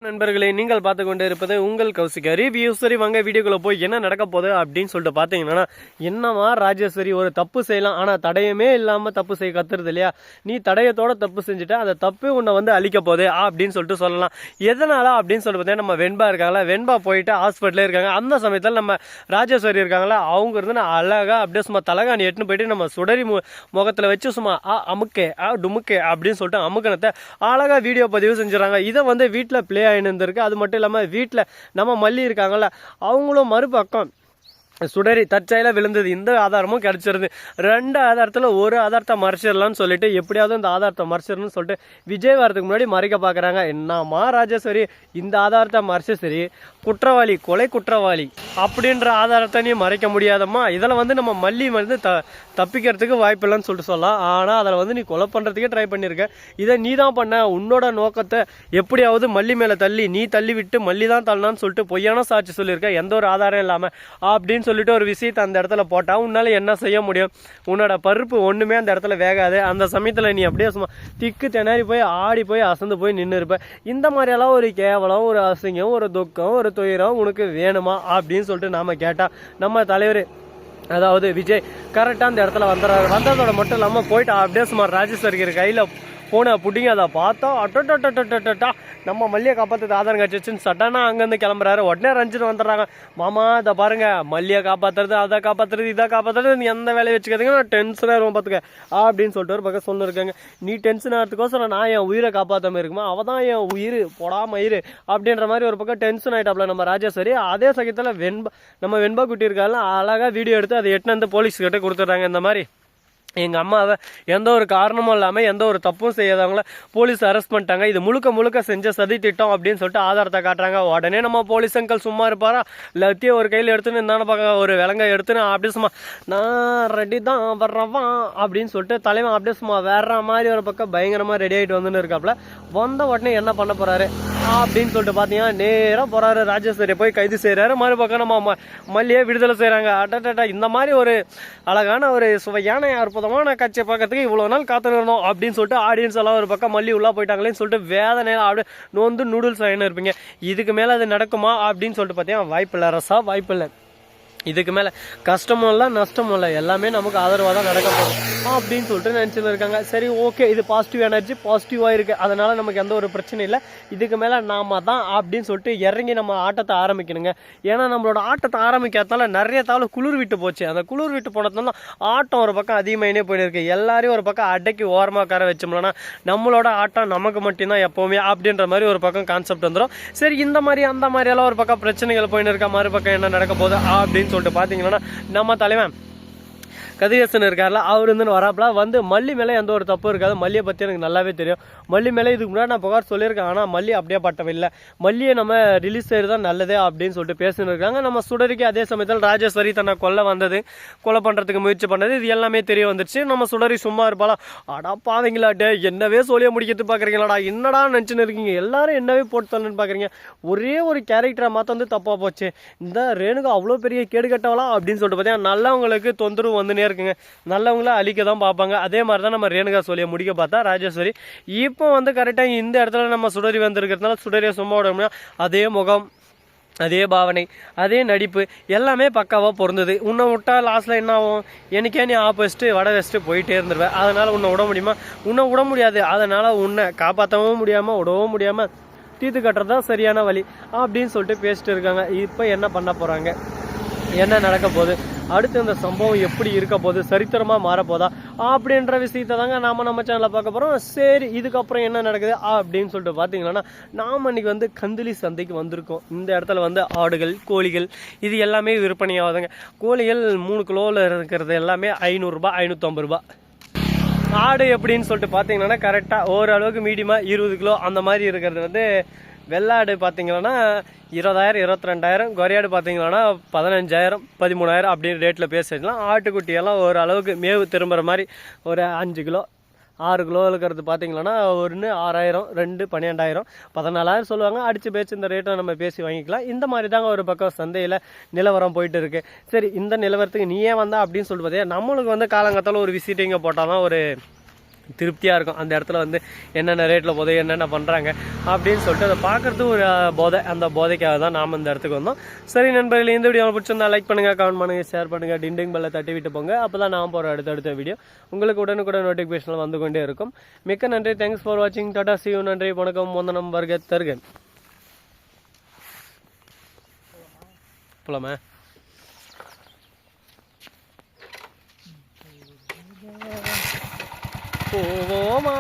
நண்பர்களே, நீங்கள் பார்த்து கொண்டு இருப்பது உங்கள் கௌசிகா ரிவ்யூ. சரி வாங்க வீடியோக்குள்ள போய் என்ன நடக்க போகுது அப்படின்னு சொல்லிட்டு பார்த்தீங்கன்னா, என்னமா ராஜேஸ்வரி ஒரு தப்பு செய்யலாம், ஆனால் தடயமே இல்லாமல் தப்பு செய்ய கத்துறது இல்லையா? நீ தடயத்தோட தப்பு செஞ்சுட்ட, அந்த தப்பு உன்னை வந்து அழிக்க போகுது அப்படின்னு சொல்லிட்டு சொல்லலாம். எதனால அப்படின்னு சொல்லிட்டு பார்த்தீங்கன்னா, நம்ம வெண்பா இருக்காங்களா, வெண்பா போயிட்டு ஹாஸ்பிட்டலே இருக்காங்க. அந்த சமயத்தில் நம்ம ராஜேஸ்வரி இருக்காங்களா, அவங்க இருந்து நான் அழகா அப்படியே சும்மா தலகாணி எட்டுன்னு போயிட்டு நம்ம சுடரி முகத்தில் வச்சு சும்மா அமுக்கே டுமுக்கே அப்படின்னு சொல்லிட்டு அமுக்கணத்தை அழகா வீடியோ பதிவு செஞ்சுறாங்க. இதை வந்து வீட்டில் பிளே ஆயிருக்கு. அது மட்டும் இல்லாமல் வீட்டில் நம்ம மல்லி இருக்காங்கல்ல, அவங்களும் மறுபக்கம் சுடரி தற்செயலாக விழுந்தது. இந்த ஆதாரமும் கிடைச்சிருது. ரெண்டு ஆதாரத்தில் ஒரு ஆதாரத்தை மறைச்சிடலாம்னு சொல்லிட்டு எப்படியாவது இந்த ஆதாரத்தை மறைச்சிடணும்னு சொல்லிட்டு விஜய் வரதுக்கு முன்னாடி மறைக்க பார்க்குறாங்க. என்னம்மா ராஜேஸ்வரி, இந்த ஆதாரத்தை மறைச்சு சரி, குற்றவாளி கொலை குற்றவாளி அப்படின்ற ஆதாரத்தை நீ மறைக்க முடியாதம்மா. இதில் வந்து நம்ம மல்லி வந்து தப்பிக்கிறதுக்கு வாய்ப்பு இல்லைன்னு சொல்லிட்டு சொல்லலாம். ஆனால் அதில் வந்து நீ கொலை பண்ணுறதுக்கே ட்ரை பண்ணியிருக்க. இதை நீ தான் பண்ண. உன்னோட நோக்கத்தை எப்படியாவது மல்லி மேலே தள்ளி நீ தள்ளி விட்டு மல்லி தான் தள்ளனான்னு சொல்லிட்டு பொய்யான சாட்சி சொல்லியிருக்க, எந்த ஒரு ஆதாரம் இல்லாமல் அப்படின்னு சொல்லிட்டு ஒரு விஷயத்தை அந்த இடத்துல போட்டா உன்னால என்ன செய்ய முடியும்? உன்னோட பருப்பு ஒண்ணுமே அந்த இடத்துல வேகாது. அந்த சமயத்துல நீ அப்படியே சும்மா திக்கு திணறி போய் ஆடி போய் அசந்து போய் நின்று இருப்ப. இந்த மாதிரியெல்லாம் ஒரு கேவலம், ஒரு அசிங்கம், ஒரு துக்கம், ஒரு துயரம் உனக்கு வேணுமா அப்படின்னு சொல்லிட்டு நாம கேட்டா, நம்ம தலைவர் அதாவது விஜய் கரெக்டாக அந்த இடத்துல வந்துடுறாரு. வந்ததோட மட்டும் இல்லாமல் போயிட்டு அப்படியே சும்மா ராஜேஸ்வரி கையில் போன புட்டிங்க அதை பார்த்தா அட்டா நம்ம மல்லியை காப்பாற்றுறது ஆதாரம் கிடச்சிச்சுன்னு சட்டானா அங்கேருந்து கிளம்புறாரு. உடனே ரஞ்சித் வந்துடுறாங்க. மாமா இதை பாருங்க, மல்லியை காப்பாற்றுறது, அதை காப்பாற்றுறது, இதை காப்பாற்றுறது, நீ எந்த வேலையை வச்சுக்காதீங்க, நான் டென்ஷனாக இருக்கும் பார்த்துக்க அப்படின்னு சொல்லிட்டு ஒரு பக்கம் சொல்லியிருக்காங்க. நீ டென்ஷன் ஆகிறதுக்கோசரம் நான் என் உயிரை காப்பாற்றாமல் இருக்குமா, அவள் தான் என் உயிர் போடாமல் இரு அப்படின்ற மாதிரி ஒரு பக்கம் டென்ஷன் ஆகிட்டாப்ல நம்ம ராஜேஸ்வரி. அதே சமயத்தில் நம்ம வெண்பா குட்டி இருக்காங்க, அழகாக வீடியோ எடுத்து அதை எட்டுன்னு வந்து போலீஸ்கிட்ட கொடுத்துட்றாங்க. இந்த மாதிரி எங்கள் அம்மாவை எந்த ஒரு காரணமும் இல்லாமல் எந்த ஒரு தப்பும் செய்யாதவங்கள போலீஸ் அரெஸ்ட் பண்ணிட்டாங்க, இது முழுக்க முழுக்க செஞ்ச சதி திட்டம் அப்படின்னு சொல்லிட்டு ஆதாரத்தை காட்டுறாங்க. உடனே நம்ம போலீஸ் அங்கிள் சும்மா இருப்பாரா, எல்லாத்தையும் ஒரு கையில் எடுத்துன்னு இருந்தான பார்க்க ஒரு விலங்கை எடுத்துன்னு அப்படியே சும்மா நான் ரெடி தான் வர்றவான் அப்படின்னு சொல்லிட்டு தலைவன் அப்படியே சும்மா வேற மாதிரி ஒரு பக்கம் பயங்கரமாக ரெடி ஆகிட்டு வந்துன்னு இருக்காப்புல. வந்த உடனே என்ன பண்ண போறாரு அப்படின்னு சொல்லிட்டு பார்த்தீங்கன்னா, நேராக போறாரு ராஜேஸ்வரி போய் கைது செய்கிறாரு. மறுபக்கம் நம்ம மல்லியை விடுதலை செய்கிறாங்க. அட்டா இந்த மாதிரி ஒரு அழகான ஒரு சுவையான அற்புதமான காட்சியை பார்க்கறதுக்கு இவ்வளோ நாள் காத்து இருந்தோம் அப்படின்னு சொல்லிட்டு ஆடியன்ஸ் எல்லாம் ஒரு பக்கம் மல்லி உள்ளே போயிட்டாங்களேன்னு சொல்லிட்டு வேதனையில் அப்படியே நோந்து நூடுல்ஸ் ஆகின்னு இருப்பீங்க. இதுக்கு மேலே அது நடக்குமா அப்படின்னு சொல்லிட்டு பார்த்தீங்கன்னா வாய்ப்பு இல்லை ரசா, வாய்ப்பு இல்லை. இதுக்கு மேலே கஷ்டமும் இல்லை நஷ்டமும் இல்லை, எல்லாமே நமக்கு ஆதரவாக தான் நடக்க போகும் அப்படின்னு சொல்லிட்டு நினச்சிட்டு இருக்காங்க. சரி ஓகே, இது பாசிட்டிவ் எனர்ஜி பாசிட்டிவாக இருக்குது, அதனால் நமக்கு எந்த ஒரு பிரச்சனை இல்லை. இதுக்கு மேலே நாம தான் அப்படின்னு சொல்லிட்டு இறங்கி நம்ம ஆட்டத்தை ஆரம்பிக்கணுங்க. ஏன்னா நம்மளோட ஆட்டத்தை ஆரம்பிக்காதனால நிறைய தாள் குளிர் விட்டு போச்சு. அந்த குளிர் விட்டு போனதுனால ஆட்டம் ஒரு பக்கம் அதிகமாகினே போயிருக்கு. எல்லாரையும் ஒரு பக்கம் அடக்கி ஓரமாக உட்கார வச்சோம்னா நம்மளோட ஆட்டம் நமக்கு மட்டும்தான் எப்போவுமே அப்படின்ற மாதிரி ஒரு பக்கம் கான்செப்ட் வந்துடும். சரி, இந்த மாதிரி அந்த மாதிரியெல்லாம் ஒரு பக்கம் பிரச்சனைகள் போயின்னு இருக்கா, மறுபக்கம் என்ன நடக்க போகுது அப்படின்னு சொல்லிட்டு பார்த்தீங்கன்னா, நம்ம தலைவன் கதிரேசன் இருக்கார்ல, அவர் வந்து வராப்பல வந்து மல்லி மேலே எந்த ஒரு தப்பு இருக்காது. மல்லியை பற்றி எனக்கு நல்லாவே தெரியும். மல்லி மேலே இதுக்கு முன்னாடி நான் புகார் சொல்லியிருக்கேன், ஆனால் மல்லி அப்படியே பட்டவில்லை. மல்லியை நம்ம ரிலீஸ் செய்கிறது தான் நல்லது அப்படின்னு சொல்லிட்டு பேசின்னு இருக்காங்க. நம்ம சுடரிக்கு அதே சமயத்தில் ராஜேஸ்வரி தன்னை கொலை பண்ணுறதுக்கு முயற்சி பண்ணது, இது எல்லாமே தெரிய வந்துருச்சு. நம்ம சுடரி சும்மா இருப்பாளா, அடா பாவீங்களாட்டே என்னவே சொல்லிய முடிக்கிறது பார்க்குறீங்களாடா, என்னடா நினச்சின்னு இருக்கீங்க, எல்லாரும் என்னவே போட்டு தரணுன்னு பார்க்குறீங்க, ஒரே ஒரு கேரக்டரை மாற்ற வந்து தப்பாக போச்சு, இந்த ரேணுகா அவ்வளோ பெரிய கேடு கட்டவளா அப்படின்னு சொல்லிட்டு பார்த்தீங்கன்னா நல்லவங்களுக்கு தொந்தரவு வந்து இருக்குங்க, நல்லவங்கள அழிக்க தான் பார்ப்பாங்க. அதே மாதிரி தான் நம்ம ரேணுகா சொல்லிய முடிக்க பார்த்தா ராஜேஸ்வரி இப்போ வந்து கரெக்டாக இந்த இடத்துல நம்ம சுடரி வந்திருக்கிறதுனால சுடரியை சும்மா விட அதே முகம், அதே பாவனை, அதே நடிப்பு எல்லாமே பக்காவாக பொருந்தது. உன்னை விட்டா லாஸ்ட்டில் என்ன ஆகும், எனக்கே நீ ஆப்போசிட்டு வடை வச்சுட்டு போயிட்டே இருந்துருவேன். அதனால் உன்னை விட முடியுமா, உன்னை விட முடியாது. அதனால் உன்னை காப்பாற்றவும் முடியாமல் விடவும் முடியாமல் தீர்த்து கட்டுறது தான் சரியான வழி அப்படின்னு சொல்லிட்டு பேசிட்டு இருக்காங்க. இப்போ என்ன பண்ண போகிறாங்க, என்ன நடக்க போகுது, அடுத்து இந்த சம்பவம் எப்படி இருக்க போகுது, சரித்திரமாக மாறப்போதா அப்படின்ற விஷயத்தை தாங்க நம்ம சேனலில் பார்க்க போகிறோம். சரி, இதுக்கப்புறம் என்ன நடக்குது அப்படின்னு சொல்லிட்டு பார்த்தீங்கன்னா, நாம் இன்னைக்கு வந்து கந்திலி சந்தைக்கு வந்திருக்கோம். இந்த இடத்துல வந்து ஆடுகள், கோழிகள் இது எல்லாமே விற்பனை ஆகுதுங்க. கோழிகள் 3 கிலோவில் இருக்கிறது எல்லாமே 500 ரூபாய், 550 ரூபாய். ஆடு எப்படின்னு சொல்லிட்டு பார்த்தீங்கன்னா கரெக்டாக ஓரளவுக்கு மீடியமாக 20 கிலோ அந்த மாதிரி இருக்கிறது வந்து வெள்ளாடு பார்த்தீங்கன்னா 20,000, 22,000, குறையாடு பார்த்தீங்கன்னா 15,000, 13,000 அப்படின்னு ரேட்டில் பேசிடலாம். ஆட்டுக்குட்டியெல்லாம் ஒரு அளவுக்கு மேவு திரும்புகிற மாதிரி ஒரு 5 கிலோ 6 கிலோ இருக்கிறது பார்த்தீங்கன்னா 1 6,000, 2 12,000, 14,000 சொல்லுவாங்க. அடித்து பேச்சு இந்த ரேட்டை நம்ம பேசி வாங்கிக்கலாம். இந்த மாதிரி தாங்க ஒரு பக்கம் சந்தையில் நிலவரம் போயிட்டு இருக்கு. சரி, இந்த நிலவரத்துக்கு நீ ஏன் வந்தா அப்படின்னு சொல்லிட்டு பார்த்தீங்கன்னா, நம்மளுக்கு வந்து காலங்கத்தால் ஒரு விசிட்டிங்கை போட்டால் தான் ஒரு திருப்தியாக இருக்கும். அந்த இடத்துல வந்து என்னென்ன ரேட்டில் போதே என்னென்ன பண்ணுறாங்க அப்படின்னு சொல்லிட்டு அதை பார்க்குறது ஒரு போதை. அந்த போதைக்காக தான் நாம் இந்த இடத்துக்கு வந்தோம். சரி நண்பர்களே, இந்த வீடியோ பிடிச்சிருந்தா லைக் பண்ணுங்கள், கமெண்ட் பண்ணுங்கள், ஷேர் பண்ணுங்கள், டிண்டிங் பெல்லை தட்டி விட்டு போங்க. அப்போ தான் நான் போகிற அடுத்த வீடியோ உங்களுக்கு உடனுக்குடன் நோட்டிஃபிகேஷன் வந்து கொண்டே இருக்கும். மிக்க நன்றி. தேங்க்ஸ் ஃபார் வாட்சிங். Tata, see you. நன்றி, வணக்கம், வந்தனம், வருக தருகன். போலாமா? போவோமா?